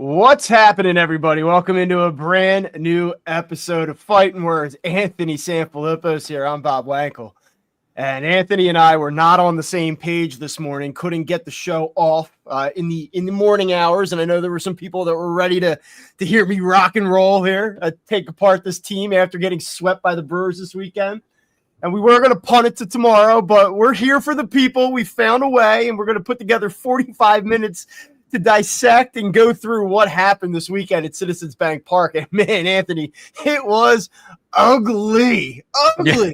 What's happening, everybody? Welcome into a brand new episode of Phightin Words. Anthony SanFilippo's here. I'm Bob Wankel. And Anthony and I were not on the same page this morning. Couldn't get the show off in the morning hours. And I know there were some people that were ready to hear me rock and roll here, take apart this team after getting swept by the Brewers this weekend. And we were going to punt it to tomorrow, but we're here for the people. We found a way, and we're going to put together 45 minutes to dissect and go through what happened this weekend at Citizens Bank Park. And man, Anthony, it was ugly. Yeah.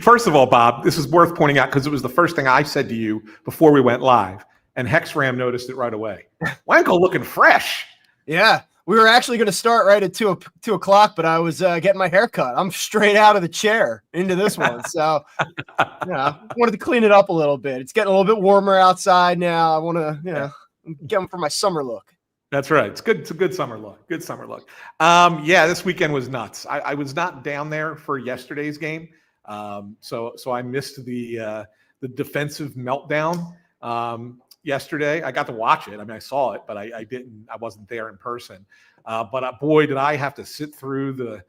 First of all, Bob, this is worth pointing out because it was the first thing I said to you before we went live, and Hexram noticed it right away. Wankel looking fresh. Yeah, we were actually going to start right at 2 o'clock, but I was getting my hair cut. I'm straight out of the chair into this one. So, wanted to clean it up a little bit. It's getting a little bit warmer outside now. I want to, get them for my summer look. That's right. It's good. It's a good summer look. This weekend was nuts. I was not down there for yesterday's game. So I missed the defensive meltdown yesterday. I got to watch it. I mean, I saw it, but I wasn't there in person. But boy, did I have to sit through the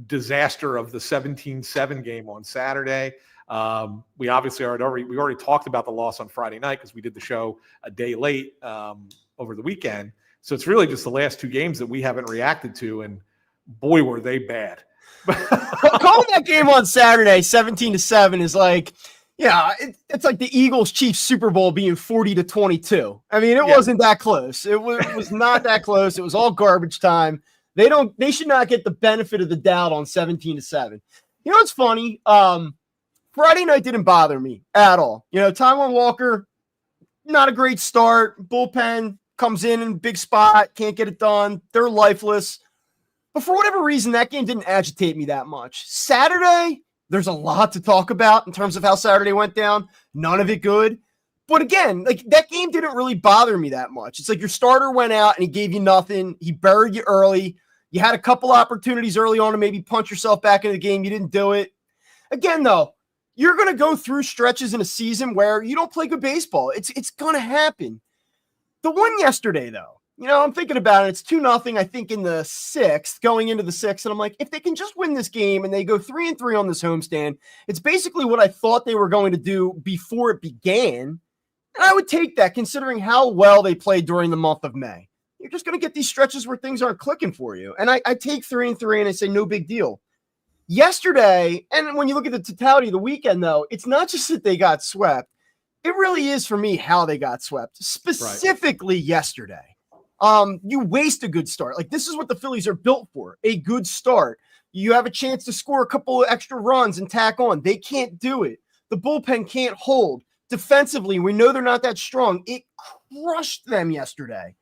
disaster of the 17-7 game on Saturday. We obviously already talked about the loss on Friday night because we did the show a day late over the weekend. So it's really just the last two games that we haven't reacted to, and boy, were they bad. Calling that game on Saturday 17-7 is like, it's like the Eagles-Chiefs Super Bowl being 40-22. I mean, it wasn't that close. It was not that close. It was all garbage time. They should not get the benefit of the doubt on 17-7. You know what's funny? Friday night didn't bother me at all. Taijuan Walker, not a great start. Bullpen comes in big spot, can't get it done. They're lifeless. But for whatever reason, that game didn't agitate me that much. Saturday, there's a lot to talk about in terms of how Saturday went down. None of it good. But again, like that game didn't really bother me that much. It's like your starter went out and he gave you nothing. He buried you early. You had a couple opportunities early on to maybe punch yourself back into the game. You didn't do it. Again, though, you're going to go through stretches in a season where you don't play good baseball. It's going to happen. The one yesterday, though, I'm thinking about it. It's 2-0, I think, in the sixth, going into the sixth. And I'm like, if they can just win this game and they go 3-3 on this homestand, it's basically what I thought they were going to do before it began. And I would take that considering how well they played during the month of May. You're just going to get these stretches where things aren't clicking for you. And I take 3-3 and I say, no big deal. Yesterday, and when you look at the totality of the weekend, though, it's not just that they got swept. It really is, for me, how they got swept, specifically yesterday. You waste a good start. Like, this is what the Phillies are built for, a good start. You have a chance to score a couple of extra runs and tack on. They can't do it. The bullpen can't hold. Defensively, we know they're not that strong. It crushed them yesterday.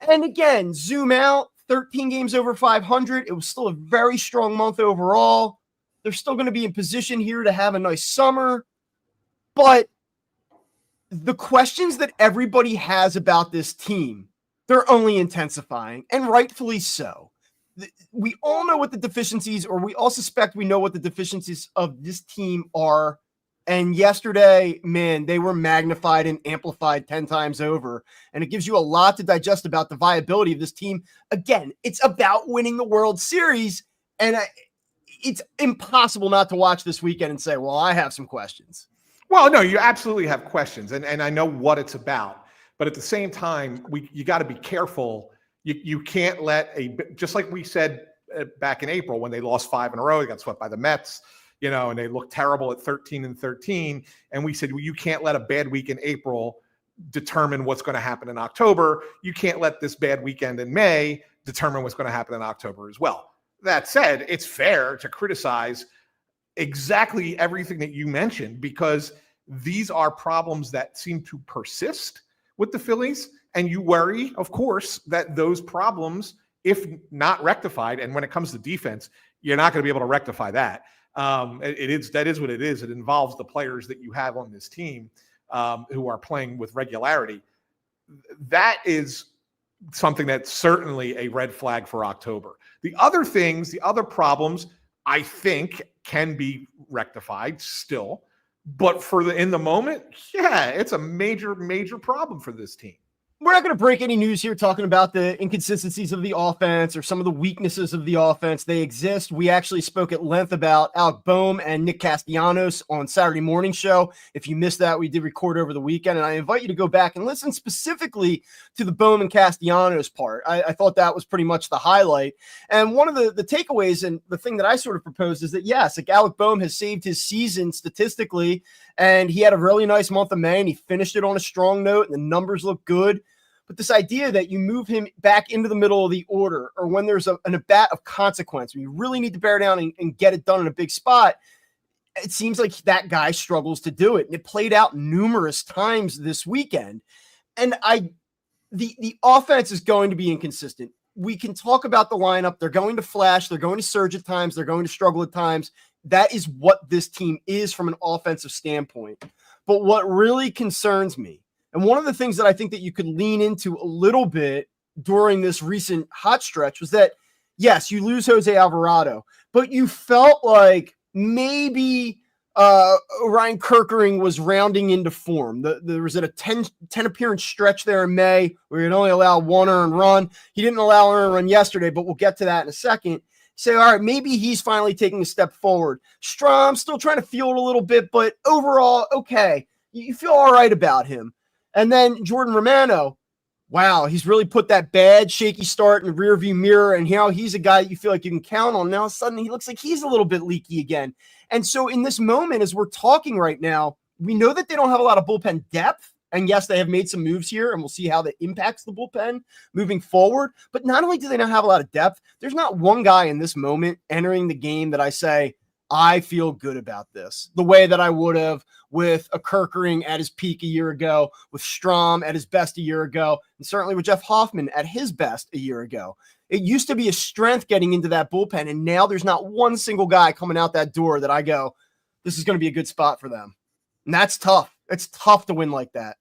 And again, zoom out, 13 games over 500. It was still a very strong month overall. They're still going to be in position here to have a nice summer. But the questions that everybody has about this team, they're only intensifying, and rightfully so. We all know what the deficiencies, or we all suspect we know what the deficiencies of this team are. And yesterday, man, they were magnified and amplified 10 times over. And it gives you a lot to digest about the viability of this team. Again, it's about winning the World Series. And it's impossible not to watch this weekend and say, well, I have some questions. Well, no, you absolutely have questions. And I know what it's about. But at the same time, you got to be careful. You can't let just like we said back in April when they lost 5 in a row, they got swept by the Mets, and they looked terrible at 13-13. And we said, well, you can't let a bad week in April determine what's going to happen in October. You can't let this bad weekend in May determine what's going to happen in October as well. That said, it's fair to criticize exactly everything that you mentioned because these are problems that seem to persist with the Phillies. And you worry, of course, that those problems, if not rectified, and when it comes to defense, you're not going to be able to rectify that. That is what it is. It involves the players that you have on this team who are playing with regularity. That is something that's certainly a red flag for October. The other things, the other problems, I think can be rectified still. But in the moment, it's a major, major problem for this team. We're not going to break any news here talking about the inconsistencies of the offense or some of the weaknesses of the offense. They exist. We actually spoke at length about Alec Boehm and Nick Castellanos on Saturday morning show. If you missed that, we did record over the weekend, and I invite you to go back and listen specifically to the Boehm and Castellanos part. I thought that was pretty much the highlight. And one of the takeaways and the thing that I sort of proposed is that, yes, like Alec Boehm has saved his season statistically, and he had a really nice month of May, and he finished it on a strong note, and the numbers look good. But this idea that you move him back into the middle of the order, or when there's an at-bat of consequence, when you really need to bear down and get it done in a big spot, it seems like that guy struggles to do it. And it played out numerous times this weekend. And the offense is going to be inconsistent. We can talk about the lineup. They're going to flash. They're going to surge at times. They're going to struggle at times. That is what this team is from an offensive standpoint. But what really concerns me, and one of the things that I think that you could lean into a little bit during this recent hot stretch was that, yes, you lose Jose Alvarado, but you felt like maybe Ryan Kerkering was rounding into form. There was a 10 appearance stretch there in May where he'd only allow one earned run. He didn't allow an earned run yesterday, but we'll get to that in a second. Say, all right, maybe he's finally taking a step forward. Strom still trying to feel it a little bit, but overall, okay, you feel all right about him. And then Jordan Romano, wow, he's really put that bad, shaky start in the rearview mirror, and now he's a guy that you feel like you can count on. Now, suddenly, he looks like he's a little bit leaky again. And so in this moment, as we're talking right now, we know that they don't have a lot of bullpen depth. And yes, they have made some moves here, and we'll see how that impacts the bullpen moving forward. But not only do they not have a lot of depth, there's not one guy in this moment entering the game that I say, I feel good about this, the way that I would have with a Kerkering at his peak a year ago, with Strom at his best a year ago, and certainly with Jeff Hoffman at his best a year ago. It used to be a strength getting into that bullpen, and now there's not one single guy coming out that door that I go, this is going to be a good spot for them. And that's tough. It's tough to win like that.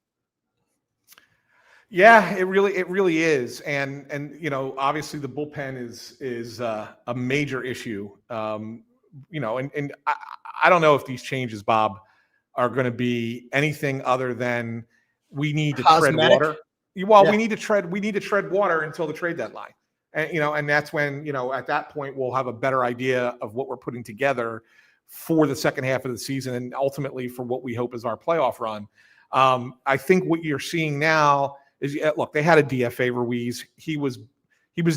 Yeah, it really is. And you know, obviously the bullpen is a major issue. You know, and I don't know if these changes, Bob, are going to be anything other than we need to tread water. Well, yeah. we need to tread water until the trade deadline. And, you know, and that's when, you know, at that point we'll have a better idea of what we're putting together for the second half of the season and ultimately for what we hope is our playoff run. I think what you're seeing now is, look, they had a DFA Ruiz. He was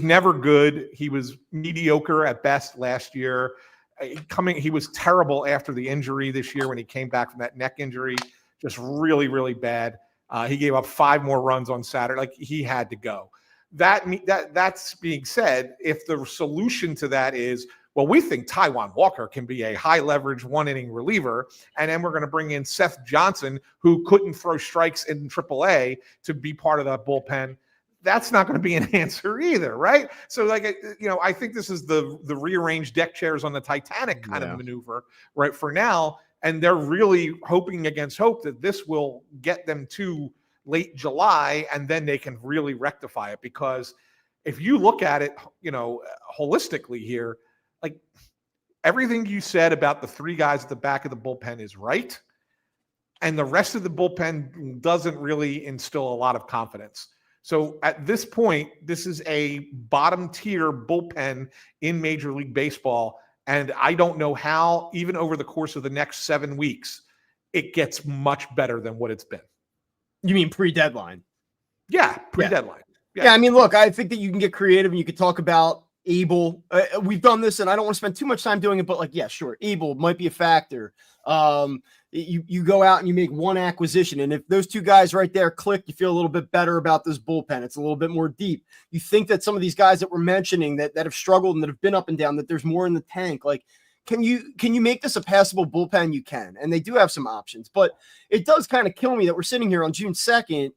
never good. He was mediocre at best last year. He was terrible after the injury this year when he came back from that neck injury, just really, really bad. He gave up 5 more runs on Saturday. Like, he had to go. That's being said, if the solution to that is, well, we think Taijuan Walker can be a high leverage 1-inning reliever, and then we're going to bring in Seth Johnson, who couldn't throw strikes in AAA, to be part of that bullpen. That's not going to be an answer either, right? So, like, you know, I think this is the rearranged deck chairs on the Titanic kind of maneuver, right, for now. And they're really hoping against hope that this will get them to late July, and then they can really rectify it. Because if you look at it, you know, holistically here, like, everything you said about the 3 guys at the back of the bullpen is right. And the rest of the bullpen doesn't really instill a lot of confidence. So at this point, this is a bottom tier bullpen in Major League Baseball. And I don't know how, even over the course of the next 7 weeks, it gets much better than what it's been. You mean pre-deadline? Yeah, pre-deadline. Yeah, I mean, look, I think that you can get creative and you could talk about Abel. We've done this, and I don't want to spend too much time doing it, but, like, yeah, sure, Abel might be a factor. You go out and you make one acquisition, and if those 2 guys right there click, you feel a little bit better about this bullpen. It's a little bit more deep. You think that some of these guys that we're mentioning that have struggled and that have been up and down, that there's more in the tank. Like, can you make this a passable bullpen? You can, and they do have some options. But it does kind of kill me that we're sitting here on June 2nd,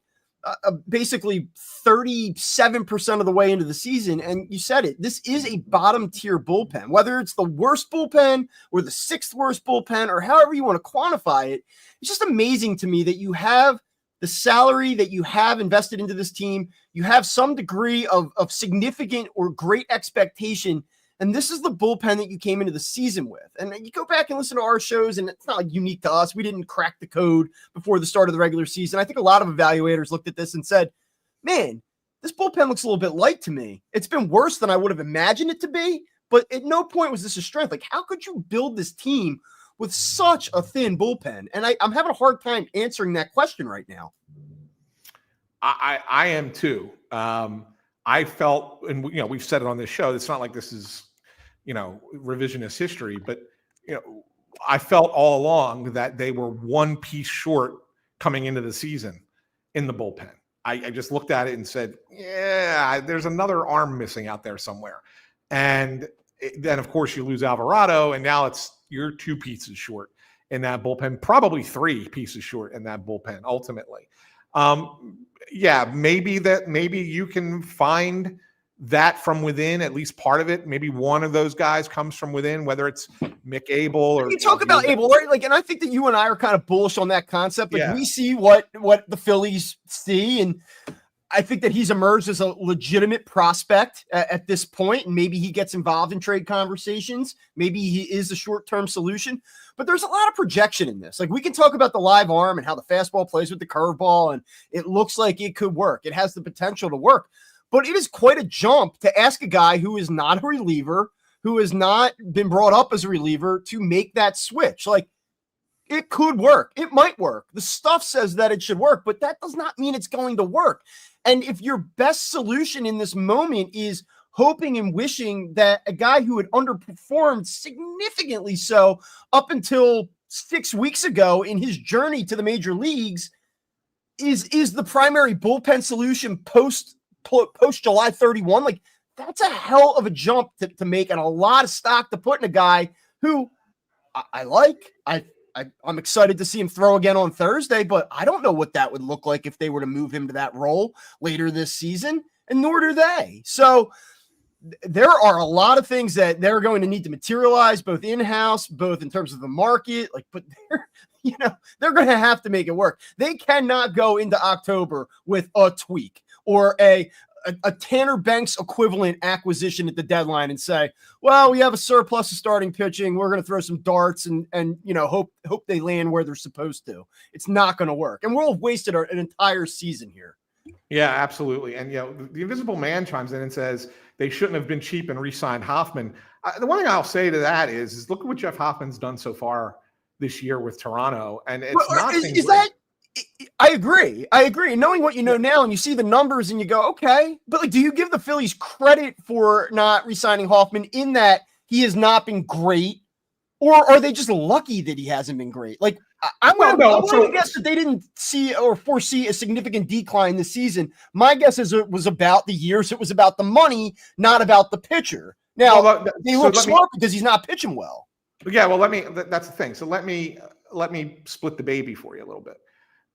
basically 37% of the way into the season. And you said it, this is a bottom tier bullpen, whether it's the worst bullpen or the 6th worst bullpen or however you want to quantify it. It's just amazing to me that you have the salary that you have invested into this team. You have some degree of significant or great expectation. And this is the bullpen that you came into the season with. And you go back and listen to our shows, and it's not like unique to us. We didn't crack the code before the start of the regular season. I think a lot of evaluators looked at this and said, man, this bullpen looks a little bit light to me. It's been worse than I would have imagined it to be, but at no point was this a strength. Like, how could you build this team with such a thin bullpen? And I'm having a hard time answering that question right now. I am too. I felt, and we've said it on this show, it's not like this is, revisionist history, but, I felt all along that they were one piece short coming into the season in the bullpen. I just looked at it and said, yeah, there's another arm missing out there somewhere. And then, of course, you lose Alvarado, and now you're 2 pieces short in that bullpen, probably 3 pieces short in that bullpen, ultimately. Maybe you can find that from within, at least part of it. Maybe one of those guys comes from within, whether it's Mick Abel or you talk about Abel, right? Like, and I think that you and I are kind of bullish on that concept. Like, we see what the Phillies see, and I think that he's emerged as a legitimate prospect at this point, and maybe he gets involved in trade conversations. Maybe he is a short-term solution, but there's a lot of projection in this. Like, we can talk about the live arm and how the fastball plays with the curveball, and it looks like it could work. It has the potential to work, but it is quite a jump to ask a guy who is not a reliever, who has not been brought up as a reliever, to make that switch. Like, it could work. It might work. The stuff says that it should work, but that does not mean it's going to work. And if your best solution in this moment is hoping and wishing that a guy who had underperformed significantly so up until 6 weeks ago in his journey to the major leagues is the primary bullpen solution post July 31, like, that's a hell of a jump to make, and a lot of stock to put in a guy who I like. I'm excited to see him throw again on Thursday, but I don't know what that would look like if they were to move him to that role later this season, and nor do they. So there are a lot of things that they're going to need to materialize, both in-house, both in terms of the market, but they're going to have to make it work. They cannot go into October with a tweak or a Tanner Banks equivalent acquisition at the deadline and say, well, we have a surplus of starting pitching. We're going to throw some darts and hope they land where they're supposed to. It's not going to work. And we'll have wasted an entire season here. Yeah, absolutely. And, the Invisible Man chimes in and says they shouldn't have been cheap and re-signed Hoffman. The one thing I'll say to that is look at what Jeff Hoffman's done so far this year with Toronto. And it's I agree. And knowing what you know now, and you see the numbers and you go, okay, but do you give the Phillies credit for not re-signing Hoffman in that he has not been great, or are they just lucky that he hasn't been great? Like, I'm going to guess that they didn't see or foresee a significant decline this season. My guess is it was about the years. It was about the money, not about the pitcher. Now, they look smart because he's not pitching well. Yeah, well, that's the thing. So let me split the baby for you a little bit.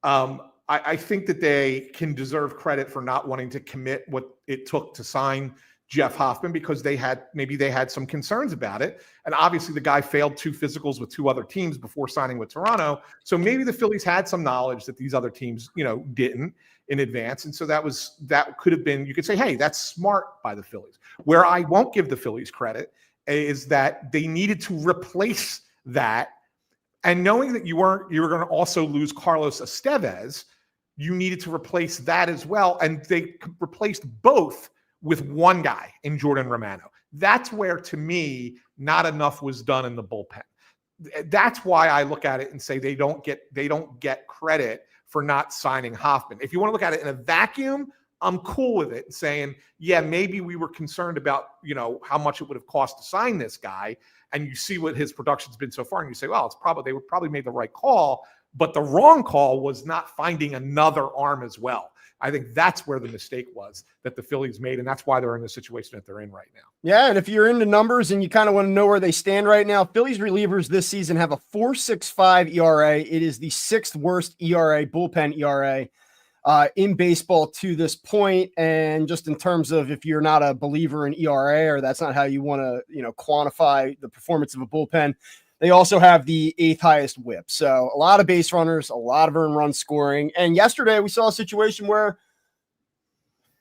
I think that they can deserve credit for not wanting to commit what it took to sign Jeff Hoffman because they had some concerns about it. And obviously the guy failed 2 physicals with 2 other teams before signing with Toronto. So maybe the Phillies had some knowledge that these other teams, didn't in advance. And so that could have been, you could say, hey, that's smart by the Phillies. Where I won't give the Phillies credit is that they needed to replace that. And knowing that you were going to also lose Carlos Estevez, you needed to replace that as well. And they replaced both with one guy in Jordan Romano. That's where, to me, not enough was done in the bullpen. That's why I look at it and say they don't get credit for not signing Hoffman. If you want to look at it in a vacuum, I'm cool with it, saying, yeah, maybe we were concerned about, how much it would have cost to sign this guy. And you see what his production's been so far, and you say, well, they probably made the right call, but the wrong call was not finding another arm as well. I think that's where the mistake was that the Phillies made, and that's why they're in the situation that they're in right now. Yeah, and if you're into numbers and you kind of want to know where they stand right now, Phillies relievers this season have a 4.65 ERA. It is the 6th worst ERA, bullpen ERA, in baseball to this point. And just in terms of if you're not a believer in ERA or that's not how you want to, quantify the performance of a bullpen, they also have the 8th highest whip. So a lot of base runners, a lot of earned run scoring. And yesterday we saw a situation where,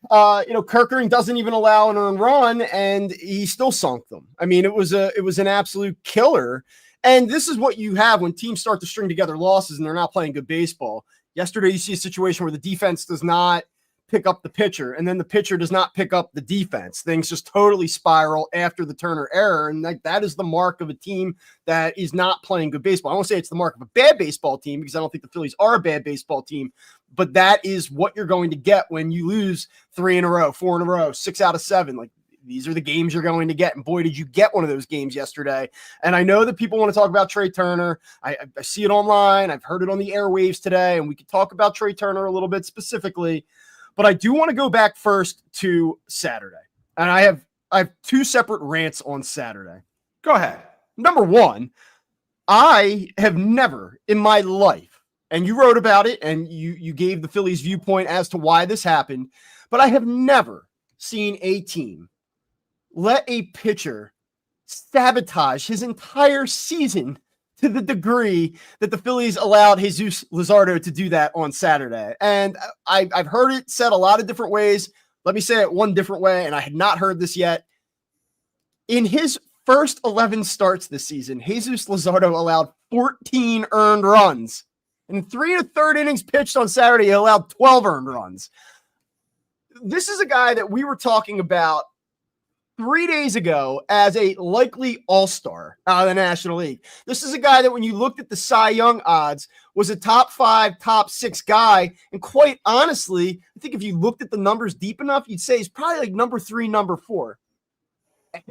Kerkering doesn't even allow an earned run and he still sunk them. I mean, it was an absolute killer. And this is what you have when teams start to string together losses and they're not playing good baseball. Yesterday, you see a situation where the defense does not pick up the pitcher, and then the pitcher does not pick up the defense. Things just totally spiral after the Turner error, and that is the mark of a team that is not playing good baseball. I won't say it's the mark of a bad baseball team because I don't think the Phillies are a bad baseball team, but that is what you're going to get when you lose 3 in a row, 4 in a row, 6 out of 7. Like, these are the games you're going to get. And boy, did you get one of those games yesterday. And I know that people want to talk about Trey Turner. I see it online. I've heard it on the airwaves today, and we could talk about Trey Turner a little bit specifically. But I do want to go back first to Saturday. And I have 2 separate rants on Saturday. Go ahead. Number one, I have never in my life, and you wrote about it and you gave the Phillies viewpoint as to why this happened, but I have never seen a team let a pitcher sabotage his entire season to the degree that the Phillies allowed Jesus Luzardo to do that on Saturday. And I've heard it said a lot of different ways. Let me say it one different way, and I had not heard this yet. In his first 11 starts this season, Jesus Luzardo allowed 14 earned runs. In 3 1/3 innings pitched on Saturday, he allowed 12 earned runs. This is a guy that we were talking about 3 days ago as a likely all-star out of the National League. This is a guy that when you looked at the Cy Young odds was a top 5, top 6 guy. And quite honestly, I think if you looked at the numbers deep enough, you'd say he's probably like number 3, number 4.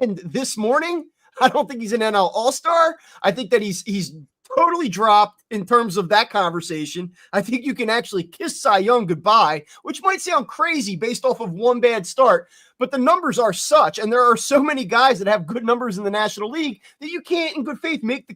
And this morning, I don't think he's an NL all-star. I think that he's totally dropped in terms of that conversation. I think you can actually kiss Cy Young goodbye, which might sound crazy based off of one bad start, but the numbers are such, and there are so many guys that have good numbers in the National League that you can't, in good faith, make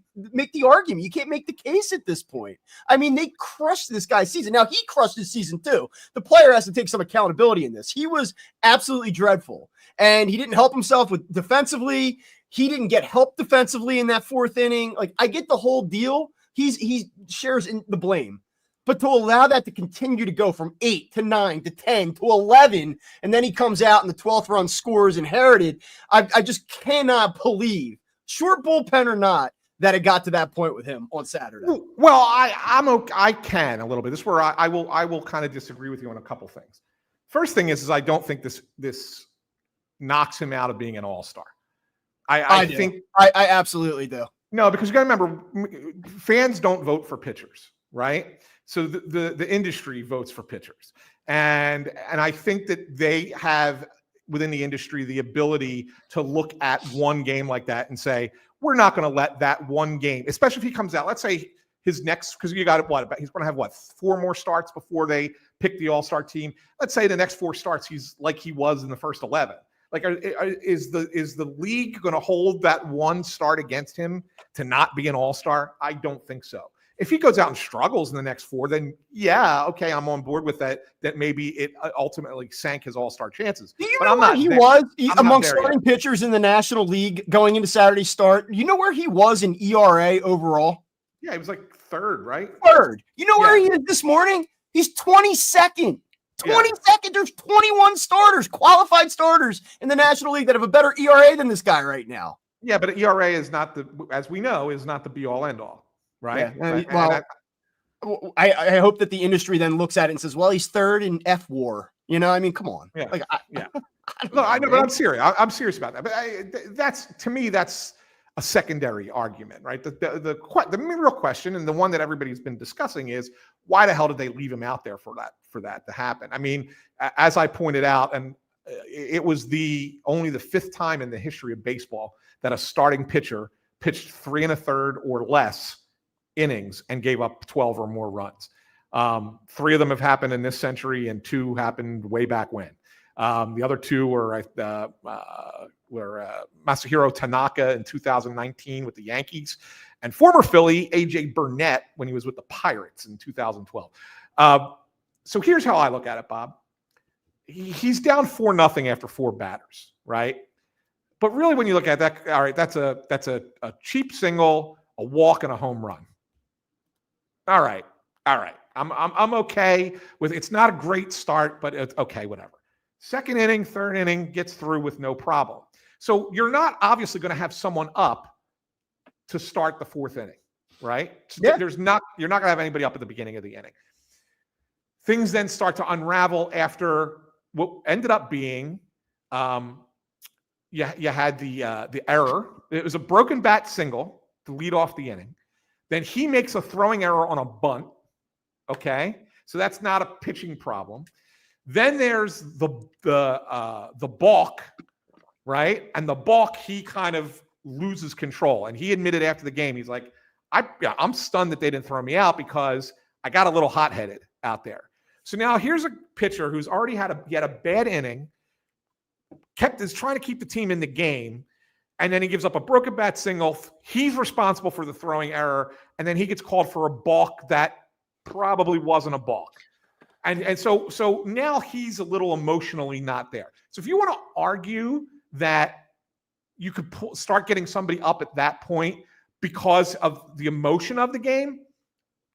the argument. You can't make the case at this point. I mean, they crushed this guy's season. Now, he crushed his season too. The player has to take some accountability in this. He was absolutely dreadful, and he didn't help himself with defensively. He didn't get help defensively in that 4th inning. Like, I get the whole deal. He shares in the blame. But to allow that to continue to go from 8 to 9 to 10 to 11, and then he comes out and the 12th run scores inherited, I just cannot believe, short bullpen or not, that it got to that point with him on Saturday. Well, I can a little bit. This is where I will kind of disagree with you on a couple things. First thing is I don't think this knocks him out of being an all-star. I think I absolutely do. No, because you got to remember, fans don't vote for pitchers, right? So the industry votes for pitchers, and I think that they have within the industry the ability to look at one game like that and say, we're not going to let that one game, especially if he comes out. Let's say his next, because you got he's going to have 4 more starts before they pick the all-star team. Let's say the next 4 starts he's like he was in the first 11. Like, is the league going to hold that one start against him to not be an all-star? I don't think so. If he goes out and struggles in the next 4, then yeah, okay, I'm on board with that. That maybe it ultimately sank his all-star chances. Do you know where he was among starting pitchers in the National League going into Saturday's start? You know where he was in ERA overall? Yeah, he was like 3rd, right? 3rd. You know where he is this morning? He's 22nd. 22nd. There's 21 starters, qualified starters in the National League that have a better ERA than this guy right now. Yeah, but ERA is not as we know, is not the be-all, end-all, right? Yeah. I hope that the industry then looks at it and says, well, he's 3rd in F-WAR. You know, I mean, come on. Yeah. I know, but I'm serious. I'm serious about that. But that's, to me, that's a secondary argument, right? The real question, and the one that everybody's been discussing, is why the hell did they leave him out there for that to happen? I mean, as I pointed out, and it was only the 5th time in the history of baseball that a starting pitcher pitched 3 1/3 or less innings and gave up 12 or more runs. 3 of them have happened in this century, and 2 happened way back when. The other 2 were Masahiro Tanaka in 2019 with the Yankees, and former Philly A.J. Burnett when he was with the Pirates in 2012. So here's how I look at it, Bob. He's down 4-0 after 4 batters, right? But really, when you look at that, all right, that's a cheap single, a walk, and a home run. All right. I'm okay with it's not a great start, but it's okay, whatever. 2nd inning, 3rd inning, gets through with no problem. So you're not obviously going to have someone up to start the 4th inning, right? So yeah. You're not going to have anybody up at the beginning of the inning. things then start to unravel after what ended up being, you had the error. It was a broken bat single to lead off the inning. Then he makes a throwing error on a bunt. Okay, so that's not a pitching problem. Then there's the balk, right? And the balk, he kind of loses control. And he admitted after the game, he's like, I'm stunned that they didn't throw me out because I got a little hot-headed out there. So now here's a pitcher who's already had a bad inning, is trying to keep the team in the game, and then he gives up a broken bat single. He's responsible for the throwing error, and then he gets called for a balk that probably wasn't a balk. And so now he's a little emotionally not there. So if you want to argue that you could start getting somebody up at that point because of the emotion of the game,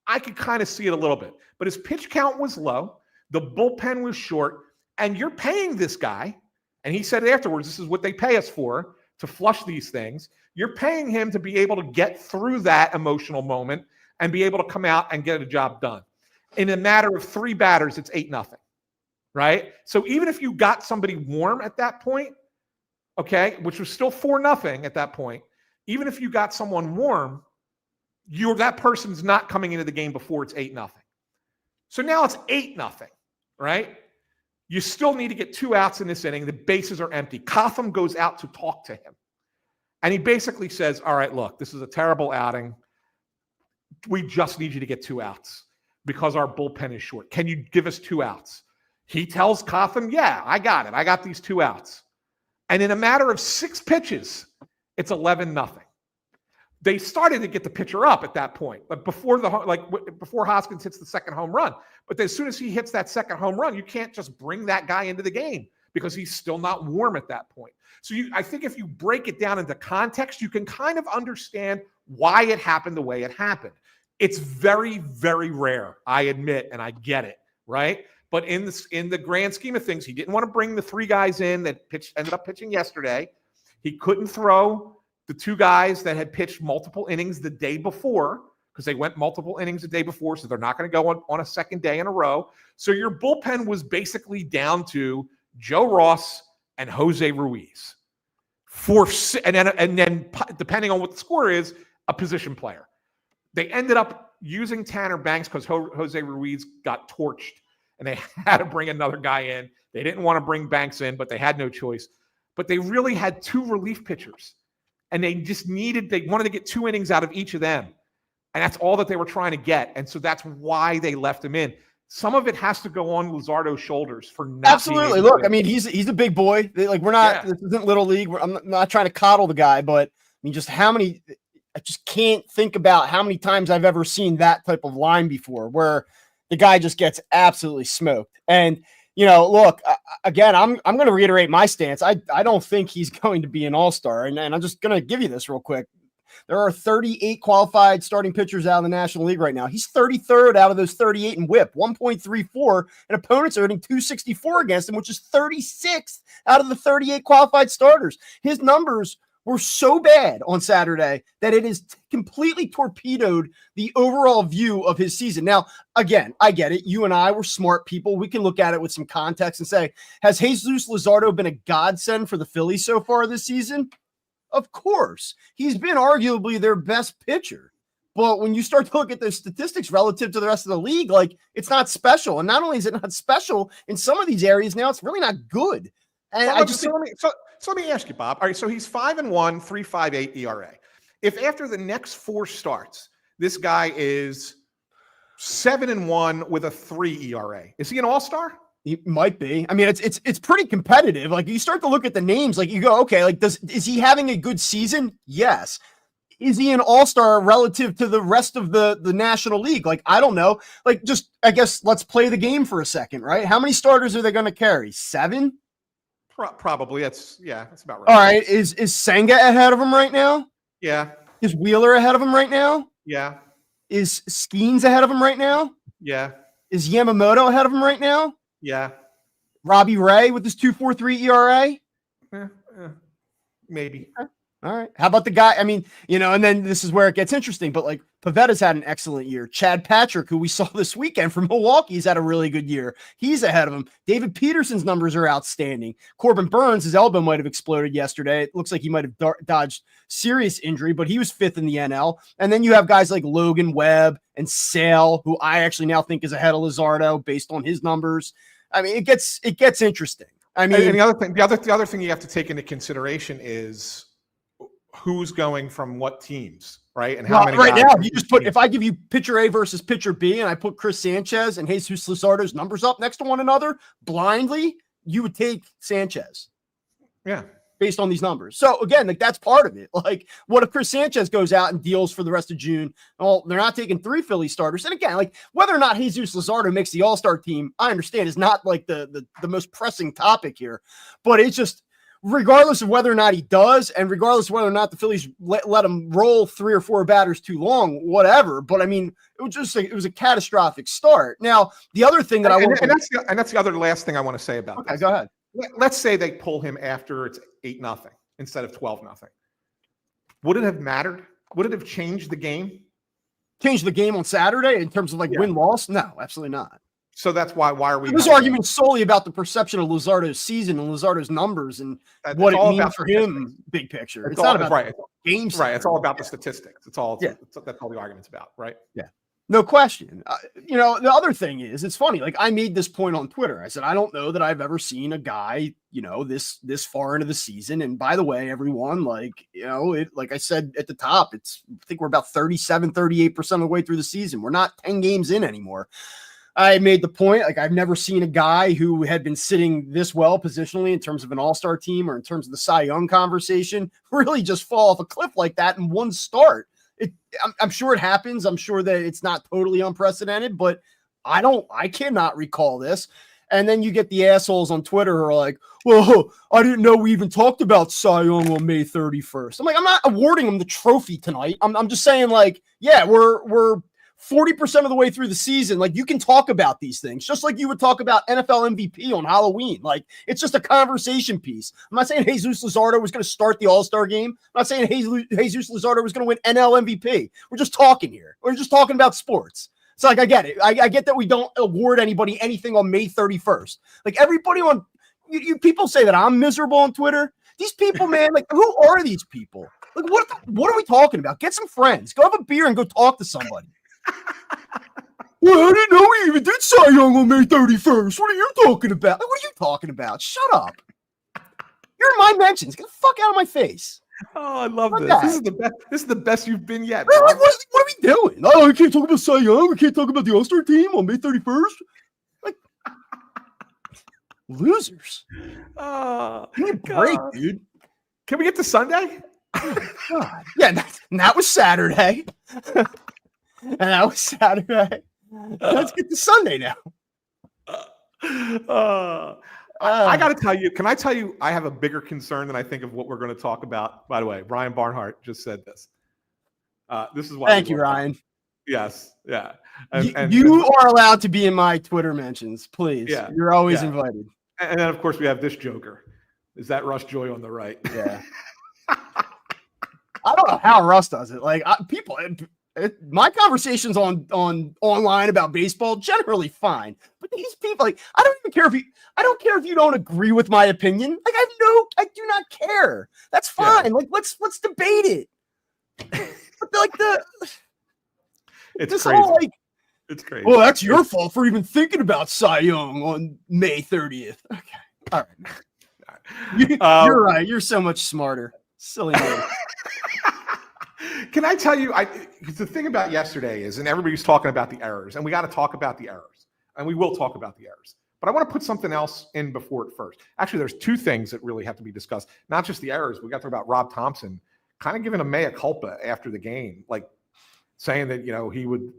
I could kind of see it a little bit. But his pitch count was low. The bullpen was short. And you're paying this guy, and he said afterwards, this is what they pay us for, to flush these things. You're paying him to be able to get through that emotional moment and be able to come out and get a job done. In a matter of 3 batters, it's 8-0, right? So even if you got somebody warm at that point, okay, which was still 4-0 at that point, even if you got someone warm, that person's not coming into the game before it's 8-0. So now it's 8-0, right? You still need to get 2 outs in this inning. The bases are empty. Cotham goes out to talk to him. And he basically says, all right, look, this is a terrible outing. We just need you to get 2 outs because our bullpen is short. Can you give us 2 outs? He tells Cotham, yeah, I got it. I got these 2 outs. And in a matter of 6 pitches, it's 11-0. They started to get the pitcher up at that point, but before Hoskins hits the second home run. But as soon as he hits that second home run, you can't just bring that guy into the game because he's still not warm at that point. So I think if you break it down into context, you can kind of understand why it happened the way it happened. It's very, very rare, I admit, and I get it, right? But in the grand scheme of things, he didn't want to bring the 3 guys in that ended up pitching yesterday. He couldn't throw the 2 guys that had pitched multiple innings the day before because they went multiple innings the day before, so they're not going to go on a second day in a row. So your bullpen was basically down to Joe Ross and Jose Ruiz. And then depending on what the score is, a position player. They ended up using Tanner Banks because Jose Ruiz got torched, and they had to bring another guy in. They didn't want to bring Banks in, but they had no choice. But they really had 2 relief pitchers, and they wanted to get 2 innings out of each of them. And that's all that they were trying to get. And so that's why they left him in. Some of it has to go on Luzardo's shoulders for not. Absolutely. Look, I mean, he's a big boy. We're not, This isn't Little League. I'm not trying to coddle the guy, but I mean, I just can't think about how many times I've ever seen that type of line before where the guy just gets absolutely smoked. And, look, again, I'm going to reiterate my stance. I don't think he's going to be an all-star. And I'm just going to give you this real quick. There are 38 qualified starting pitchers out in the National League right now. He's 33rd out of those 38 in WHIP, 1.34, and opponents are hitting 264 against him, which is 36th out of the 38 qualified starters. His numbers were so bad on Saturday that it has completely torpedoed the overall view of his season. Now, again, I get it. You and I were smart people. We can look at it with some context and say, has Jesus Luzardo been a godsend for the Phillies so far this season? Of course. He's been arguably their best pitcher. But when you start to look at the statistics relative to the rest of the league, it's not special. And not only is it not special, in some of these areas now, it's really not good. And let me ask you, Bob. All right, so he's 5-1, 3.58 ERA. If after the next 4 starts, this guy is 7-1 with a 3 ERA, is he an all-star? He might be. I mean, it's pretty competitive. You start to look at the names, you go, okay, is he having a good season? Yes. Is he an all-star relative to the rest of the National League? I don't know. I guess let's play the game for a second, right? How many starters are they going to carry? 7? Probably. That's about right. All right. Is Senga ahead of him right now? Yeah. Is Wheeler ahead of him right now? Yeah. Is Skeens ahead of him right now? Yeah. Is Yamamoto ahead of him right now? Yeah. Robbie Ray with his 2.43 ERA? Maybe. All right. How about the guy? I mean, and then this is where it gets interesting, but like Pavetta's had an excellent year. Chad Patrick, who we saw this weekend from Milwaukee, has had a really good year. He's ahead of him. David Peterson's numbers are outstanding. Corbin Burns, his elbow might have exploded yesterday. It looks like he might have dodged serious injury, but he was 5th in the NL. And then you have guys like Logan Webb and Sale, who I actually now think is ahead of Luzardo based on his numbers. I mean, it gets interesting. I mean, and the other thing you have to take into consideration is who's going from what teams, right? And how many right guys now, you just put, if I give you pitcher A versus pitcher B and I put Chris Sanchez and Jesus Luzardo's numbers up next to one another blindly, you would take Sanchez. Yeah. Based on these numbers. So again, like that's part of it. Like, what if Chris Sanchez goes out and deals for the rest of June? Well, they're not taking 3 Philly starters. And again, like whether or not Jesus Luzardo makes the All-Star team, I understand is not like the most pressing topic here, but it's just, regardless of whether or not he does, and regardless of whether or not the Phillies let him roll 3 or 4 batters too long, whatever. But I mean, it was a catastrophic start. Now, the other thing that that's the other last thing I want to say about okay, this. Go ahead. Let's say they pull him after it's 8-0 instead of 12-0. Would it have mattered? Would it have changed the game? Changed the game on Saturday in terms of win-loss? No, absolutely not. So that's why are we? This argument solely about the perception of Luzardo's season and Luzardo's numbers and what it means for him, big picture. It's not about games. Right. It's all about the statistics. It's all. Yeah. That's all the argument's about. Right. Yeah. No question. The other thing is, it's funny. Like I made this point on Twitter. I said, I don't know that I've ever seen a guy, this far into the season. And by the way, everyone, like I said at the top, I think we're about 38% of the way through the season. We're not 10 games in anymore. I made the point, like I've never seen a guy who had been sitting this well positionally in terms of an all-star team or in terms of the Cy Young conversation really just fall off a cliff like that in one start. I'm sure it happens. I'm sure that it's not totally unprecedented, but I cannot recall this. And then you get the assholes on Twitter who are like, well, I didn't know we even talked about Cy Young on May 31st. I'm like, I'm not awarding him the trophy tonight. I'm just saying like, yeah, we're 40% of the way through the season. Like you can talk about these things just like you would talk about NFL MVP on Halloween. Like it's just a conversation piece. I'm not saying Jesus Luzardo was going to start the All-Star game. I'm not saying Jesus Luzardo was going to win NL MVP. We're just talking here. We're just talking about sports. So like, I get it. I get that we don't award anybody anything on May 31st. Like everybody on you people say that I'm miserable on Twitter. These people, man, like who are these people? Like what are we talking about? Get some friends. Go have a beer and go talk to somebody. Well, I didn't know we even did Cy Young on May 31st. What are you talking about? Like, what are you talking about? Shut up. You're in my mentions. Get the fuck out of my face. Oh, I love this. That. This is the best. This is the best you've been yet. What are we doing? Oh, we can't talk about Cy Young. We can't talk about the All-Star team on May 31st. Like, losers. Oh, give me a break, dude. Can we get to Sunday? God. Yeah, that was Saturday. And that was Saturday. Let's get to Sunday now. I got to tell you, can I tell you, I have a bigger concern than I think of what we're going to talk about. By the way, Ryan Barnhart just said this. This is why. Thank you, Ryan. Yes. Yeah. You are allowed to be in my Twitter mentions, please. Yeah. You're always invited. And then, of course, we have this joker. Is that Russ Joy on the right? Yeah. I don't know how Russ does it. Like my conversations on online about baseball generally fine, but these people, like, I don't care if you don't agree with my opinion. Like, I do not care. That's fine. Yeah. Like, let's debate it. But like it's crazy. It's crazy. Well, that's your fault for even thinking about Cy Young on May 30th. Okay, all right. You're right. You're so much smarter. Silly man. Can I tell you, the thing about yesterday is, and everybody's talking about the errors, and we got to talk about the errors, and we will talk about the errors. But I want to put something else in before it first. Actually, there's 2 things that really have to be discussed. Not just the errors. We got to talk about Rob Thomson kind of giving a mea culpa after the game, like saying that, he would,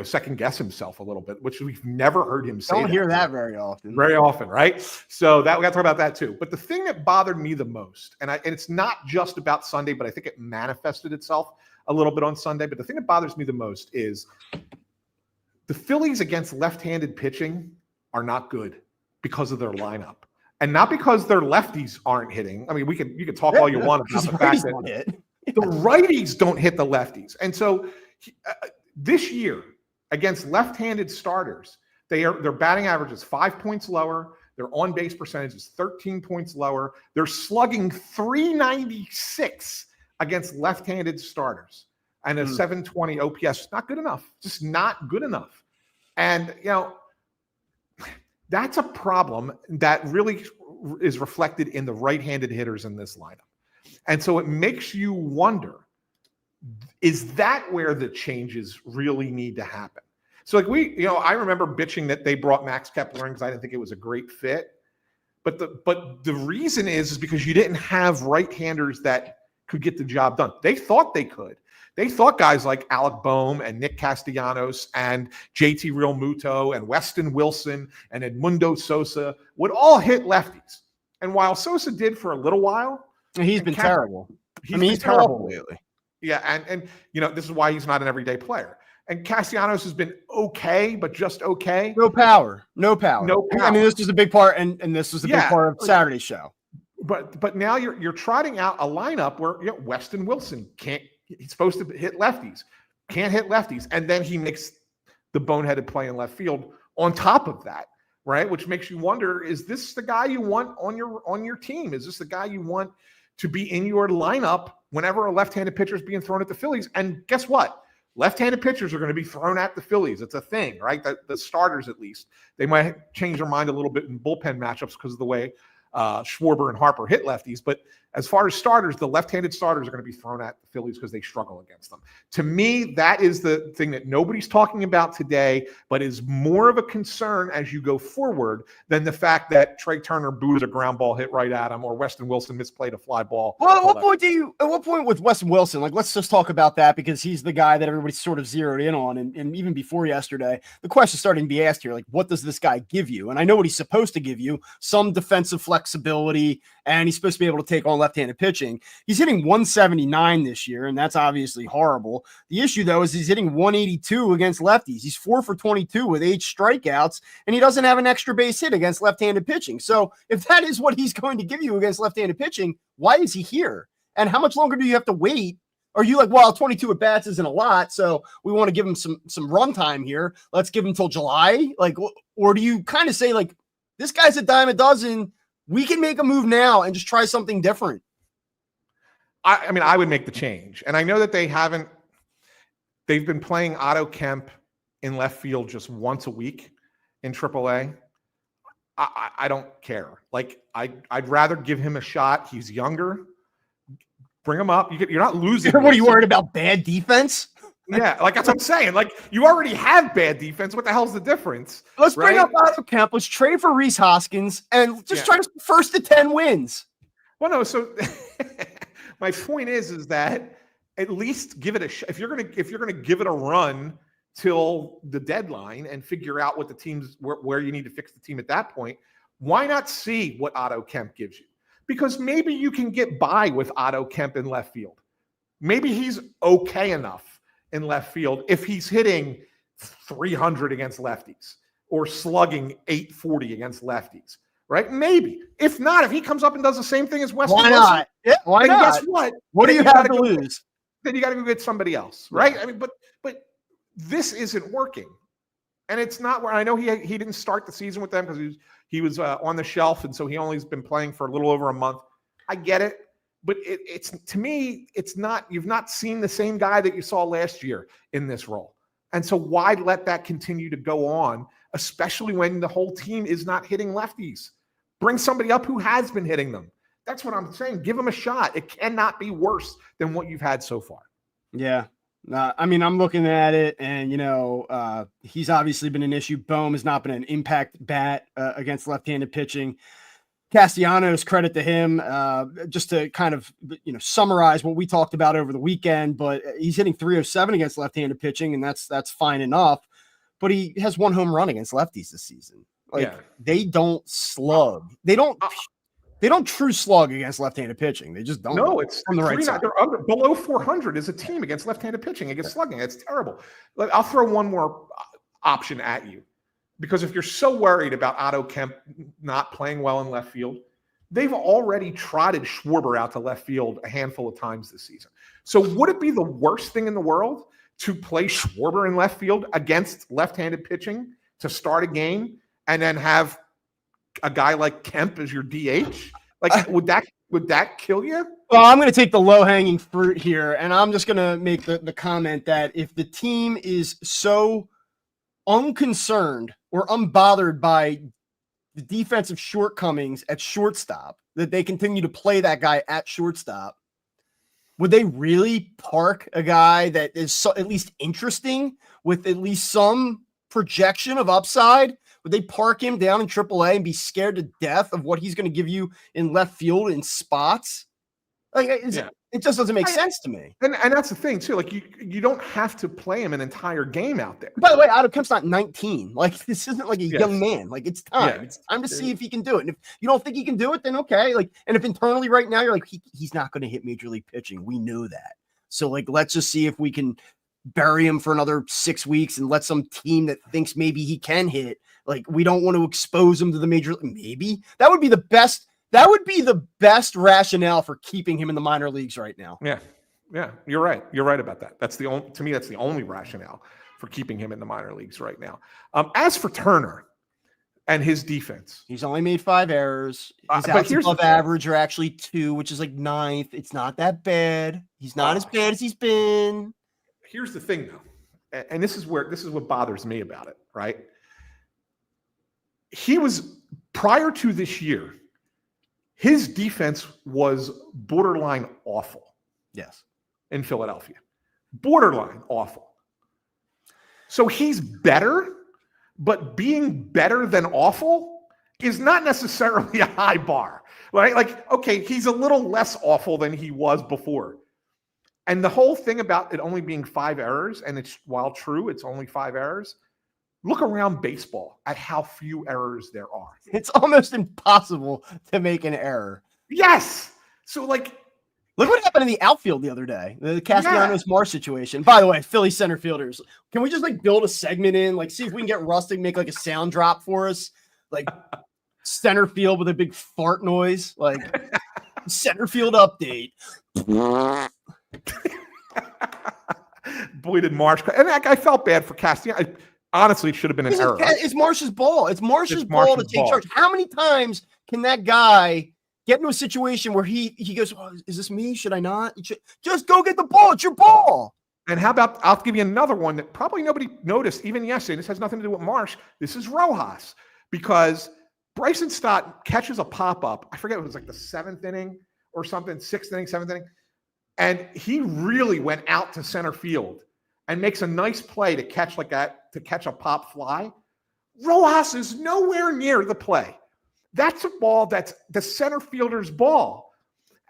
second guess himself a little bit, which we've never heard him say. Don't hear that very often. Very often, right? So that we got to talk about that too. But the thing that bothered me the most, and it's not just about Sunday, but I think it manifested itself a little bit on Sunday. But the thing that bothers me the most is the Phillies against left-handed pitching are not good because of their lineup. And not because their lefties aren't hitting. I mean, you could talk all you want about the fact that the righties don't hit the lefties. And so this year against left-handed starters, their batting average is 5 points lower. Their on-base percentage is 13 points lower. They're slugging .396 against left-handed starters. And a .720 OPS, not good enough. Just not good enough. And, that's a problem that really is reflected in the right-handed hitters in this lineup. And so it makes you wonder, is that where the changes really need to happen? So I remember bitching that they brought Max Kepler in because I didn't think it was a great fit. But the reason is because you didn't have right-handers that could get the job done. They thought they could. They thought guys like Alec Boehm and Nick Castellanos and JT Realmuto and Weston Wilson and Edmundo Sosa would all hit lefties. And while Sosa did for a little while, he's been terrible. He's been terrible lately. Yeah, and this is why he's not an everyday player. And Castellanos has been okay, but just okay. No power. I mean, this was a big part, and this was a big part of Saturday's show. But now you're trotting out a lineup where Weston Wilson can't. He's supposed to hit lefties, can't hit lefties, and then he makes the boneheaded play in left field on top of that, right? Which makes you wonder: is this the guy you want on your team? Is this the guy you want to be in your lineup whenever a left-handed pitcher is being thrown at the Phillies? And guess what? Left-handed pitchers are going to be thrown at the Phillies. It's a thing, right? The starters, at least, they might change their mind a little bit in bullpen matchups because of the way Schwarber and Harper hit lefties. But as far as starters, the left-handed starters are going to be thrown at the Phillies because they struggle against them. To me, that is the thing that nobody's talking about today, but is more of a concern as you go forward than the fact that Trey Turner booted a ground ball hit right at him or Weston Wilson misplayed a fly ball. Well, at what point with Weston Wilson, let's just talk about that because he's the guy that everybody's sort of zeroed in on. And even before yesterday, the question starting to be asked here, what does this guy give you? And I know what he's supposed to give you, some defensive flexibility, and he's supposed to be able to take on left-handed pitching. He's hitting 179 this year, and that's obviously horrible. The issue, though, is he's hitting 182 against lefties. He's 4 for 22 with 8 strikeouts, and he doesn't have an extra base hit against left-handed pitching. So if that is what he's going to give you against left-handed pitching, why is he here? And how much longer do you have to wait? Are you 22 at bats isn't a lot, so we want to give him some run time here. Let's give him till July? Or do you kind of say, this guy's a dime a dozen, we can make a move now and just try something different? I mean, I would make the change. And I know that they've been playing Otto Kemp in left field just once a week in AAA. I don't care. I'd rather give him a shot. He's younger. Bring him up. You're not losing. What are you worried about? Bad defense? Yeah, that's what I'm saying. You already have bad defense. What the hell's the difference? Let's bring up Otto Kemp. Let's trade for Rhys Hoskins and just try to first to 10 wins. Well, no. So my point is that at least give it a shot. If you're gonna give it a run till the deadline and figure out what the teams where you need to fix the team at that point, why not see what Otto Kemp gives you? Because maybe you can get by with Otto Kemp in left field. Maybe he's okay enough in left field if he's hitting 300 against lefties or slugging 840 against lefties, right? Maybe. If not, if he comes up and does the same thing as Weston Wilson, why not? Yeah, why not? Guess what? What do you have to lose? Then you got to go get somebody else, right? I mean, but this isn't working. And it's not where I know he didn't start the season with them because he was on the shelf, and so he only's been playing for a little over a month. I get it. But it's to me, it's not, you've not seen the same guy that you saw last year in this role. And so why let that continue to go on, especially when the whole team is not hitting lefties? Bring somebody up who has been hitting them. That's what I'm saying. Give them a shot. It cannot be worse than what you've had so far. Yeah. I mean, I'm looking at it and, he's obviously been an issue. Boehm has not been an impact bat against left-handed pitching. Castellanos, credit to him, just to kind of, summarize what we talked about over the weekend, but he's hitting 307 against left-handed pitching, and that's fine enough, but he has 1 home run against lefties this season. They don't slug. They don't true slug against left-handed pitching. They just don't. No, it's on the right side. They're below 400 as a team against left-handed pitching, against slugging. It's terrible. I'll throw one more option at you. Because if you're so worried about Otto Kemp not playing well in left field, they've already trotted Schwarber out to left field a handful of times this season. So would it be the worst thing in the world to play Schwarber in left field against left-handed pitching to start a game and then have a guy like Kemp as your DH? Like, would that kill you? Well, I'm going to take the low-hanging fruit here, and I'm just going to make the comment that if the team is so unconcerned or unbothered by the defensive shortcomings at shortstop that they continue to play that guy at shortstop, would they really park a guy that is at least interesting with at least some projection of upside? Would they park him down in AAA and be scared to death of what he's going to give you in left field in spots? Like, it just doesn't make sense to me. And that's the thing too. Like you don't have to play him an entire game out there. By the way, Otto Kemp's not 19. Like, this isn't like a young man. Like, it's time. Yeah. It's time to see if he can do it. And if you don't think he can do it, then okay. Like, and if internally right now you're like, he's not going to hit major league pitching. We know that. So like, let's just see if we can bury him for another 6 weeks and let some team that thinks maybe he can hit. Like, we don't want to expose him to the major league. Maybe that would be the best. That would be the best rationale for keeping him in the minor leagues right now. Yeah. You're right. You're right about that. To me, that's the only rationale for keeping him in the minor leagues right now. As for Turner and his defense, he's only made 5 errors. His outs above average are actually 2, which is like 9th. It's not that bad. He's not as bad as he's been. Here's the thing, though, and this is what bothers me about it. Right? He was prior to this year. His defense was borderline awful. Yes. In Philadelphia. Borderline awful. So he's better, but being better than awful is not necessarily a high bar. Right? Like, okay, he's a little less awful than he was before. And the whole thing about it only being 5 errors, and it's, while true, it's only 5 errors, look around baseball at how few errors there are. It's almost impossible to make an error. Yes. So, like, look what happened in the outfield the other day. The Castellanos-Mars situation. By the way, Philly center fielders. Can we just like build a segment in? Like, see if we can get Russ to make like a sound drop for us. Like, center field with a big fart noise. Like, center field update. Boy, did Marsh. And I felt bad for Castellanos. Honestly, it should have been an error. It's Marsh's ball. It's Marsh's ball to take charge. How many times can that guy get into a situation where he goes, oh, is this me? Should I not? Just go get the ball. It's your ball. And how about, I'll give you another one that probably nobody noticed even yesterday. This has nothing to do with Marsh. This is Rojas, because Bryson Stott catches a pop-up. I forget, it was like the 7th inning or something, 6th inning, 7th inning. And he really went out to center field and makes a nice play to catch like that, to catch a pop fly. Rojas is nowhere near the play. That's a ball that's the center fielder's ball.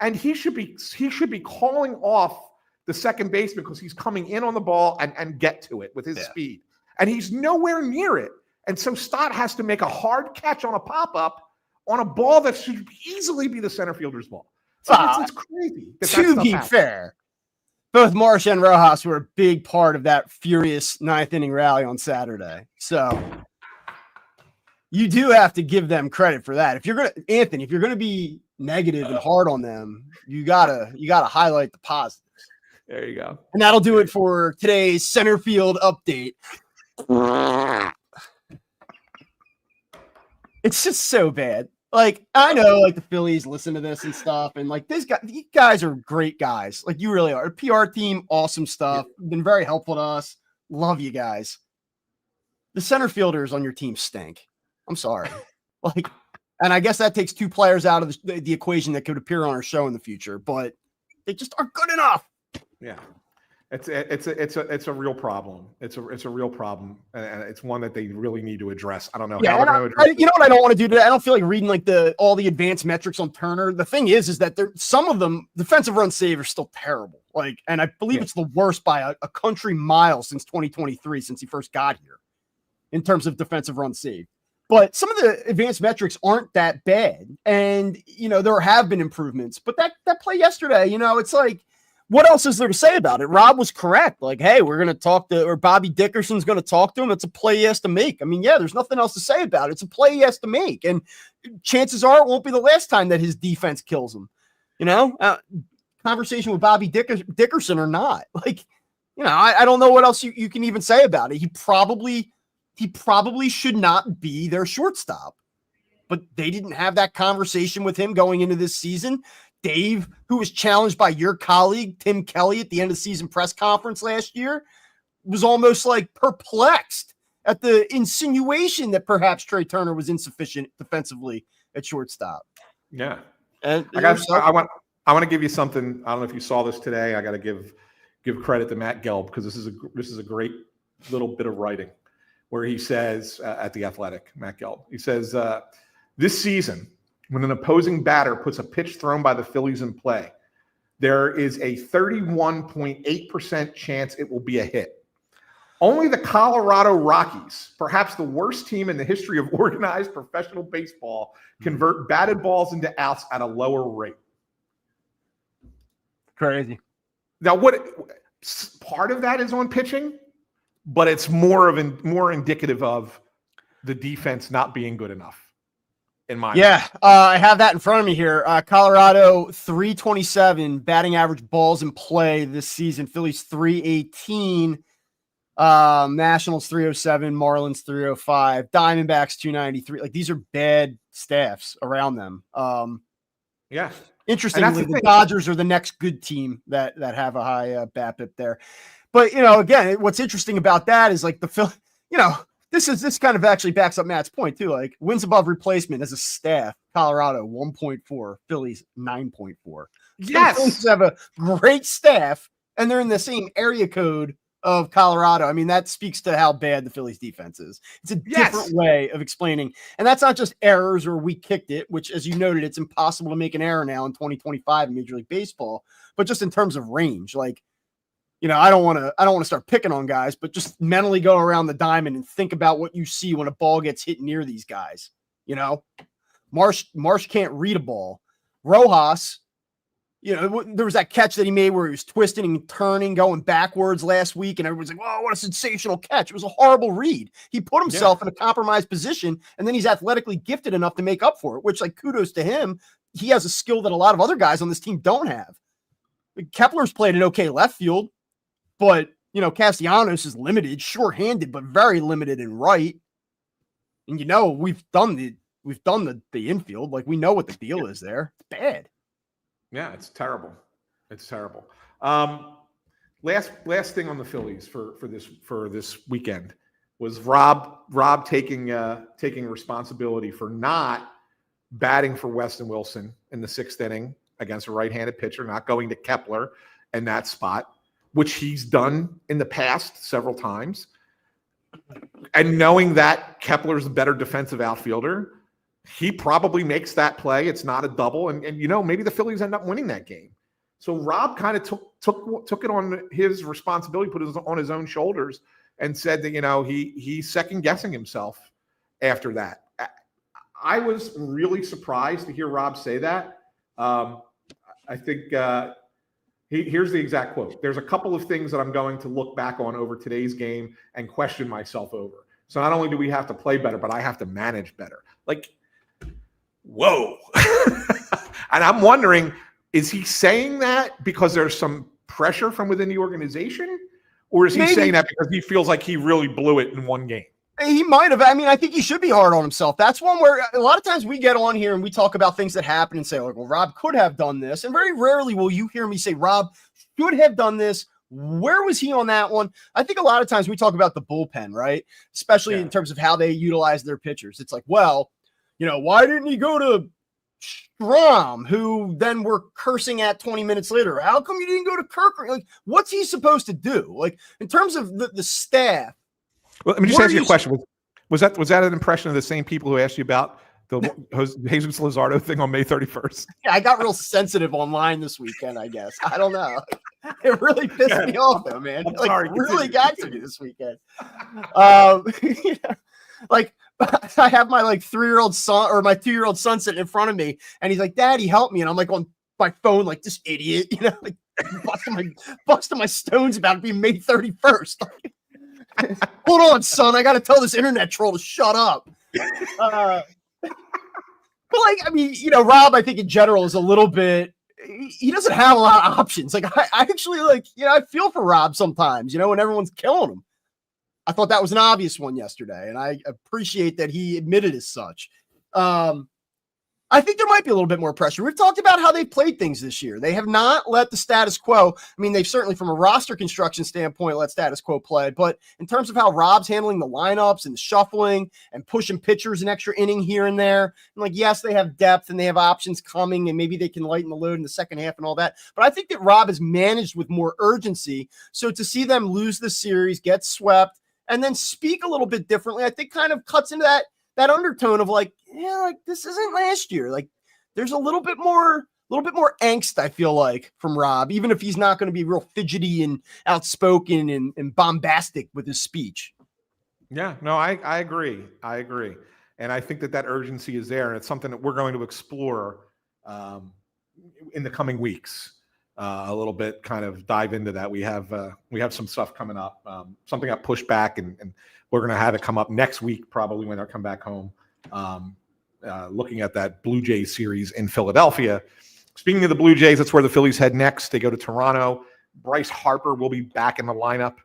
And he should be calling off the second baseman because he's coming in on the ball and get to it with his speed. And he's nowhere near it. And so Stott has to make a hard catch on a pop-up on a ball that should easily be the center fielder's ball. So it's crazy. To be fair, both Marsh and Rojas were a big part of that furious 9th inning rally on Saturday. So you do have to give them credit for that. If you're gonna be negative and hard on them, you gotta highlight the positives. There you go. And that'll do it for today's center field update. It's just so bad. Like, I know, like, the Phillies listen to this and stuff, and like these guys are great guys. Like, you really are. A PR team, awesome stuff. Been very helpful to us. Love you guys. The center fielders on your team stink. I'm sorry. Like, and I guess that takes 2 players out of the equation that could appear on our show in the future, but they just aren't good enough. Yeah. It's a real problem. It's a real problem, and it's one that they really need to address. I don't know how they're going to address it. You know what I don't want to do today? I don't feel like reading like all the advanced metrics on Turner. The thing is that some of them defensive run save are still terrible. Like, and I believe it's the worst by a country mile since 2023, since he first got here, in terms of defensive run save. But some of the advanced metrics aren't that bad, and there have been improvements. But that play yesterday, it's like, what else is there to say about it? Rob was correct. Like, hey, we're going to talk to, or Bobby Dickerson's going to talk to him. It's a play he has to make. I mean, yeah, there's nothing else to say about it. It's a play he has to make. And chances are it won't be the last time that his defense kills him. Conversation with Bobby Dickerson or not. Like, I don't know what else you can even say about it. He probably should not be their shortstop. But they didn't have that conversation with him going into this season. Dave, who was challenged by your colleague, Tim Kelly, at the end of the season press conference last year, was almost like perplexed at the insinuation that perhaps Trey Turner was insufficient defensively at shortstop. Yeah. And I want to give you something. I don't know if you saw this today. I got to give credit to Matt Gelb, because this is a great little bit of writing where he says at The Athletic, Matt Gelb, he says, this season, when an opposing batter puts a pitch thrown by the Phillies in play, there is a 31.8% chance it will be a hit. Only the Colorado Rockies, perhaps the worst team in the history of organized professional baseball, convert batted balls into outs at a lower rate. Crazy. Now, part of that is on pitching, but it's more indicative of the defense not being good enough. In my mind. I have that in front of me here. Colorado 327 batting average balls in play this season. Phillies 318, Nationals 307, Marlins 305, Diamondbacks 293. Like, these are bad staffs around them. Interestingly, the Dodgers are the next good team that have a high BABIP there. But again, what's interesting about that is like this kind of actually backs up Matt's point too. Like, wins above replacement as a staff, Colorado 1.4, Phillies 9.4. Yes, the Phillies have a great staff, and they're in the same area code of Colorado. I mean, that speaks to how bad the Phillies defense is. It's a different way of explaining, and that's not just errors or we kicked it, which, as you noted, it's impossible to make an error now in 2025 in Major League Baseball. But just in terms of range, like, I don't want to start picking on guys, but just mentally go around the diamond and think about what you see when a ball gets hit near these guys. Marsh can't read a ball. Rojas, there was that catch that he made where he was twisting and turning, going backwards last week, and everyone's like, "Whoa, what a sensational catch!" It was a horrible read. He put himself in a compromised position, and then he's athletically gifted enough to make up for it. Which, like, kudos to him. He has a skill that a lot of other guys on this team don't have. Kepler's played an okay left field. But, Castellanos is limited, short-handed, but very limited in right. And, we've done the infield. Like, we know what the deal is there. It's bad. Yeah, it's terrible. It's terrible. Last thing on the Phillies for this weekend was Rob taking responsibility for not batting for Weston Wilson in the sixth inning against a right-handed pitcher, not going to Kepler in that spot, which he's done in the past several times. And knowing that Kepler's a better defensive outfielder, he probably makes that play. It's not a double. And maybe the Phillies end up winning that game. So Rob kind of took it on his responsibility, put it on his own shoulders, and said that, he's second guessing himself after that. I was really surprised to hear Rob say that. I think, here's the exact quote. There's a couple of things that I'm going to look back on over today's game and question myself over. So not only do we have to play better, but I have to manage better. Like, whoa. And I'm wondering, is he saying that because there's some pressure from within the organization? Or is he saying that because he feels like he really blew it in one game? He might have. I mean, I think he should be hard on himself. That's one where a lot of times we get on here and we talk about things that happen and say, like, well, Rob could have done this. And very rarely will you hear me say, Rob should have done this. Where was he on that one? I think a lot of times we talk about the bullpen, right? Especially in terms of how they utilize their pitchers. It's like, well, why didn't he go to Strom, who then we're cursing at 20 minutes later? How come you didn't go to Kirk? Like, what's he supposed to do? Like, in terms of the staff. Well, let me just ask you a question. Was that an impression of the same people who asked you about the Jesus Luzardo thing on May 31st? Yeah, I got real sensitive online this weekend, I guess. I don't know. It really pissed me off, though, man. Really got to me this weekend. Like, I have my 3-year-old son or my 2-year-old son sitting in front of me, and he's like, "Daddy, help me!" And I'm like on my phone, like this idiot, busting my stones about it being May 31st. Hold on, son. I got to tell this internet troll to shut up. But like, I mean, Rob, I think in general is a little bit, he doesn't have a lot of options. Like I actually I feel for Rob sometimes, when everyone's killing him. I thought that was an obvious one yesterday, and I appreciate that he admitted as such. I think there might be a little bit more pressure. We've talked about how they've played things this year. They have not let the status quo. I mean, they've certainly, from a roster construction standpoint, let status quo play. But in terms of how Rob's handling the lineups and the shuffling and pushing pitchers an extra inning here and there, and yes, they have depth and they have options coming, and maybe they can lighten the load in the second half and all that. But I think that Rob has managed with more urgency. So to see them lose the series, get swept, and then speak a little bit differently, I think kind of cuts into that undertone of this isn't last year. Like there's a little bit more angst, I feel like, from Rob, even if he's not going to be real fidgety and outspoken and bombastic with his speech. Yeah, no, I agree. And I think that urgency is there. And it's something that we're going to explore in the coming weeks. A little bit, kind of dive into that. We have some stuff coming up. Something got pushed back, and we're going to have it come up next week, probably when I come back home. Looking at that Blue Jays series in Philadelphia. Speaking of the Blue Jays, that's where the Phillies head next. They go to Toronto. Bryce Harper will be back in the lineup,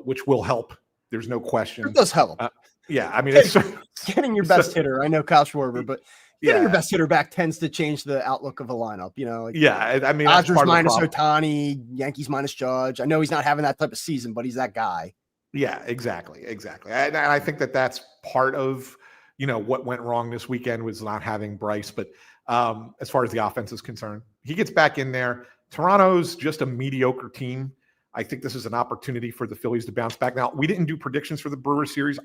which will help. There's no question. It does help. Yeah, I mean, it's getting your best hitter. I know Kyle Schwarber, but getting your best hitter back tends to change the outlook of a lineup. I mean, Dodgers minus Ohtani, Yankees minus Judge. I know he's not having that type of season, but he's that guy. Yeah, exactly. And I think that that's part of, what went wrong this weekend was not having Bryce. But as far as the offense is concerned, he gets back in there. Toronto's just a mediocre team. I think this is an opportunity for the Phillies to bounce back. Now, we didn't do predictions for the Brewers series.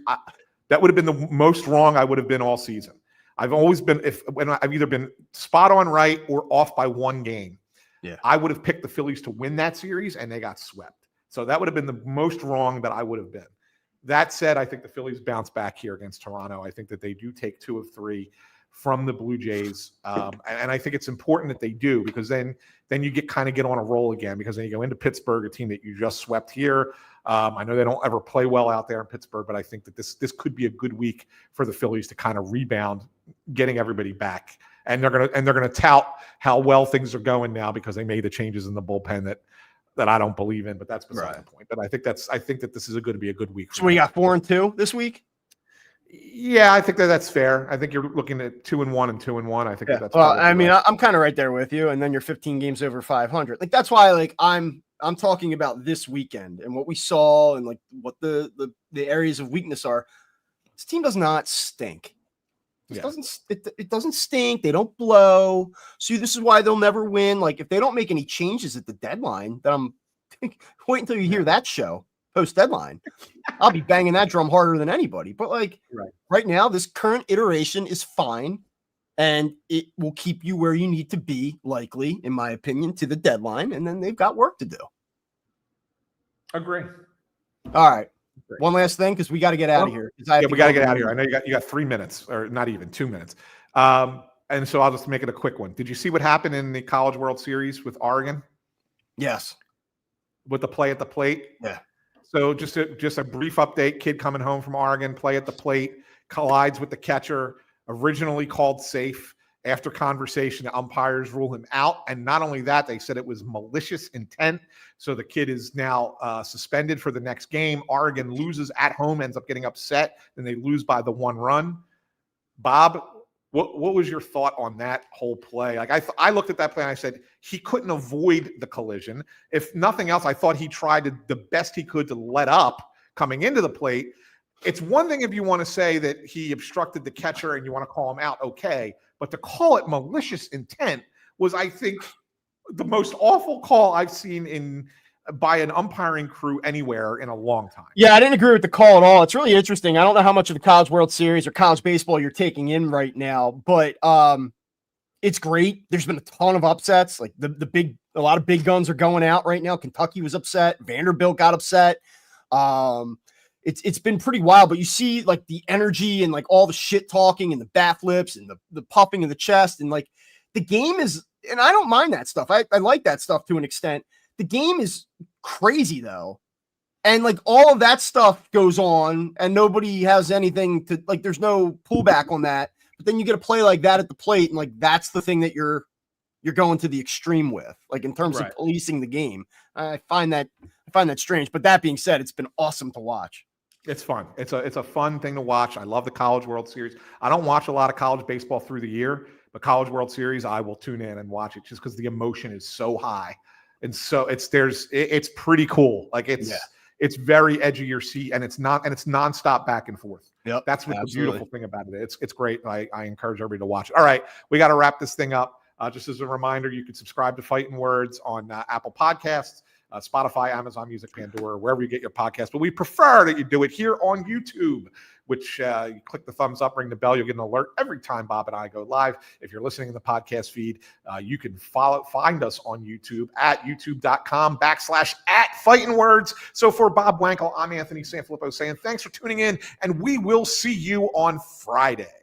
That would have been the most wrong I would have been all season. I've always been, when I've either been spot on right or off by one game. Yeah, I would have picked the Phillies to win that series, and they got swept. So that would have been the most wrong that I would have been. That said, I think the Phillies bounce back here against Toronto. I think that they do take 2 of 3 from the Blue Jays. And I think it's important that they do, because then you get on a roll again, because then you go into Pittsburgh, a team that you just swept here. I know they don't ever play well out there in Pittsburgh, but I think that this could be a good week for the Phillies to kind of rebound, getting everybody back. And they're gonna tout how well things are going now, because they made the changes in the bullpen that I don't believe in, but that's beside the point. But I think that this is going to be a good week. So we got 4-2 this week. Yeah, I think that's fair. I think you're looking at 2-1 and 2-1. I think that's. Well, I mean, I'm kind of right there with you, and then you're 15 games over 500. Like that's why, I'm talking about this weekend and what we saw, and what the areas of weakness are. This team does not stink. It doesn't stink. They don't blow. See, this is why they'll never win. Like if they don't make any changes at the deadline, then I'm wait until you hear that show post deadline. I'll be banging that drum harder than anybody. But right now, this current iteration is fine, and it will keep you where you need to be, likely, in my opinion, to the deadline. And then they've got work to do. Agree. All right. One last thing, because we got to get out of here. We got to get out of here. I know you got 3 minutes, or not even 2 minutes. And so I'll just make it a quick one. Did you see what happened in the College World Series with Oregon? Yes. With the play at the plate? Yeah. So just a brief update. Kid coming home from Oregon, play at the plate, collides with the catcher, originally called safe. After conversation, the umpires rule him out. And not only that, they said it was malicious intent. So the kid is now suspended for the next game. Oregon loses at home, ends up getting upset. Then they lose by the 1 run. Bob, what was your thought on that whole play? I looked at that play and I said, he couldn't avoid the collision. If nothing else, I thought he tried the best he could to let up coming into the plate. It's one thing if you want to say that he obstructed the catcher and you want to call him out, okay. But to call it malicious intent was, I think, the most awful call I've seen by an umpiring crew anywhere in a long time. Yeah, I didn't agree with the call at all. It's really interesting. I don't know how much of the College World Series or college baseball you're taking in right now, but it's great. There's been a ton of upsets. Like a lot of big guns are going out right now. Kentucky was upset. Vanderbilt got upset. It's been pretty wild, but you see the energy and all the shit talking and the bat flips and the puffing of the chest, and the game is and I don't mind that stuff. I like that stuff to an extent. The game is crazy though. And like all of that stuff goes on and nobody has anything to like, there's no pullback on that. But then you get a play like that at the plate. And like, that's the thing that you're going to the extreme with, like in terms of policing the game. I find that strange. But that being said, it's been awesome to watch. It's fun. It's a fun thing to watch. I love the College World Series. I don't watch a lot of college baseball through the year, but College World Series, I will tune in and watch it just because the emotion is so high. And so it's pretty cool. Like it's very edge of your seat, and it's nonstop back and forth. Yep, that's what the beautiful thing about it. It's great. I encourage everybody to watch it. All right, we got to wrap this thing up. Just as a reminder, you can subscribe to Phightin Words on Apple Podcasts, Spotify, Amazon Music, Pandora, wherever you get your podcast. But we prefer that you do it here on YouTube, which you click the thumbs up, ring the bell. You'll get an alert every time Bob and I go live. If you're listening in the podcast feed, you can find us on YouTube at youtube.com/@Phightin Words. So for Bob Wankel, I'm Anthony SanFilippo saying thanks for tuning in, and we will see you on Friday.